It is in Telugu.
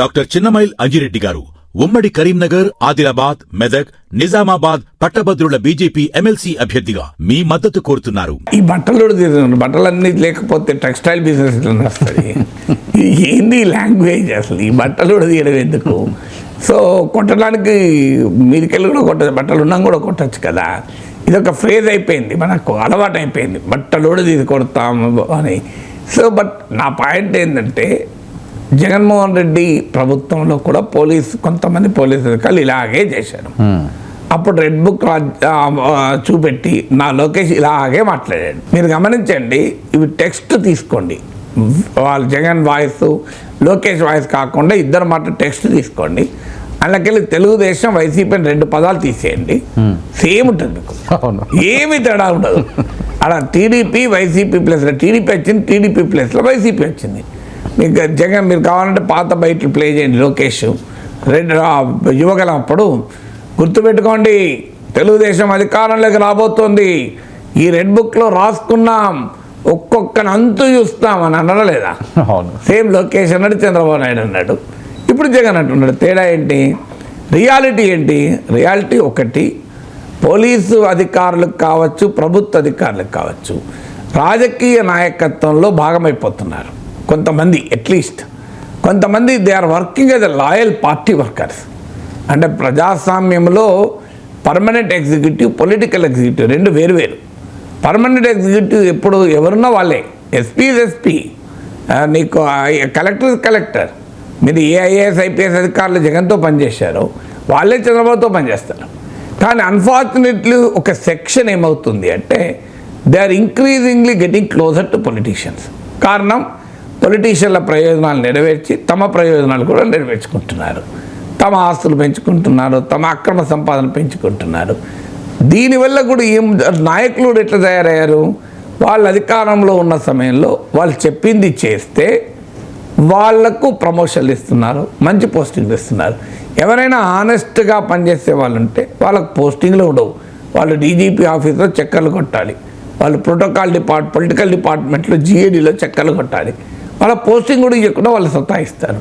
డాక్టర్ చిన్నమైల్ అంజిరెడ్డి గారు ఉమ్మడి కరీంనగర్, ఆదిలాబాద్, మెదక్, నిజామాబాద్ పట్టభద్రుల బీజేపీ ఎమ్మెల్సీ అభ్యర్థిగా మీ మద్దతు కోరుతున్నారు. ఈ బట్టలన్నీ లేకపోతే టెక్స్టైల్ బిజినెస్ వస్తుంది. ఏంది లాంగ్వేజ్ అసలు? ఈ బట్టలు తీయడం ఎందుకు? సో కొట్టడానికి మీదికెళ్ళి కూడా కొట్టచ్చు, బట్టలు ఉన్నాం కూడా కొట్టచ్చు కదా. ఇదొక ఫ్రేజ్ అయిపోయింది, మనకు అలవాటు అయిపోయింది, బట్టలు తీసి కొడతాము అని. సో బట్ నా పాయింట్ ఏంటంటే, జగన్మోహన్ రెడ్డి ప్రభుత్వంలో కూడా కొంతమంది పోలీసు అధికారులు ఇలాగే చేశారు. అప్పుడు రెడ్ బుక్ చూపెట్టి నా లోకేష్ ఇలాగే మాట్లాడాడు. మీరు గమనించండి, ఇవి టెక్స్ట్ తీసుకోండి, వాళ్ళు జగన్ వాయిస్ లోకేష్ వాయిస్ కాకుండా ఇద్దరు మాట టెక్స్ట్ తీసుకోండి. అందులోకెళ్ళి తెలుగుదేశం వైసీపీ 2 పదాలు తీసేయండి, సేమ్ ఉంటుంది మీకు, ఏమి తేడా ఉండదు. అలా టీడీపీ వైసీపీ ప్లేస్లో టీడీపీ వచ్చింది, టీడీపీ ప్లేస్లో వైసీపీ వచ్చింది. మీకు జగన్ మీరు కావాలంటే పాత బయటలు ప్లే చేయండి. లోకేష్ యువగలం అప్పుడు గుర్తుపెట్టుకోండి, తెలుగుదేశం అధికారంలోకి రాబోతోంది, ఈ రెడ్ బుక్లో రాసుకున్నాం, ఒక్కొక్కని అంతు చూస్తామని అన్నారా లేదా? సేమ్ లోకేష్ అన్నాడు, చంద్రబాబు నాయుడు అన్నాడు, ఇప్పుడు జగన్ అంటున్నాడు. తేడా ఏంటి? రియాలిటీ ఏంటి? రియాలిటీ ఒకటి, పోలీసు అధికారులకు కావచ్చు, ప్రభుత్వ అధికారులకు కావచ్చు, రాజకీయ నాయకత్వంలో భాగమైపోతున్నారు కొంతమంది. అట్లీస్ట్ కొంతమంది they are working as a loyal party workers. అంటే ప్రజాస్వామ్యంలో పర్మనెంట్ ఎగ్జిక్యూటివ్, పొలిటికల్ ఎగ్జిక్యూటివ్ 2 వేరు. పర్మనెంట్ ఎగ్జిక్యూటివ్ ఎప్పుడు ఎవరున్నా వాళ్ళే, ఎస్పీ ఇస్ ఎస్పీ, నీకు కలెక్టర్ ఇస్ కలెక్టర్. మీరు ఏ ఐఏఎస్ ఐపీఎస్ అధికారులు జగన్తో పనిచేశారో వాళ్ళే చంద్రబాబుతో పనిచేస్తారు. కానీ అన్ఫార్చునేట్లీ ఒక సెక్షన్ ఏమవుతుంది అంటే, they are increasingly getting closer to politicians. కారణం, పొలిటీషియన్ల ప్రయోజనాలు నెరవేర్చి తమ ప్రయోజనాలు కూడా నెరవేర్చుకుంటున్నారు, తమ ఆస్తులు పెంచుకుంటున్నారు, తమ అక్రమ సంపాదన పెంచుకుంటున్నారు. దీనివల్ల కూడా నాయకులు ఎట్లా తయారయ్యారు? వాళ్ళ అధికారంలో ఉన్న సమయంలో వాళ్ళు చెప్పింది చేస్తే వాళ్లకు ప్రమోషన్లు ఇస్తున్నారు, మంచి పోస్టింగ్లు ఇస్తున్నారు. ఎవరైనా ఆనెస్ట్గా పనిచేసే వాళ్ళు ఉంటే వాళ్ళకు పోస్టింగ్లు ఉండవు. వాళ్ళు డీజీపీ ఆఫీస్లో చక్కర్లు కొట్టాలి, వాళ్ళు పొలిటికల్ డిపార్ట్మెంట్లో జీఏడీలో చక్కర్లు కొట్టాలి, వాళ్ళ పోస్టింగ్ కూడా ఇవ్వకుండా వాళ్ళు సతాయిస్తారు.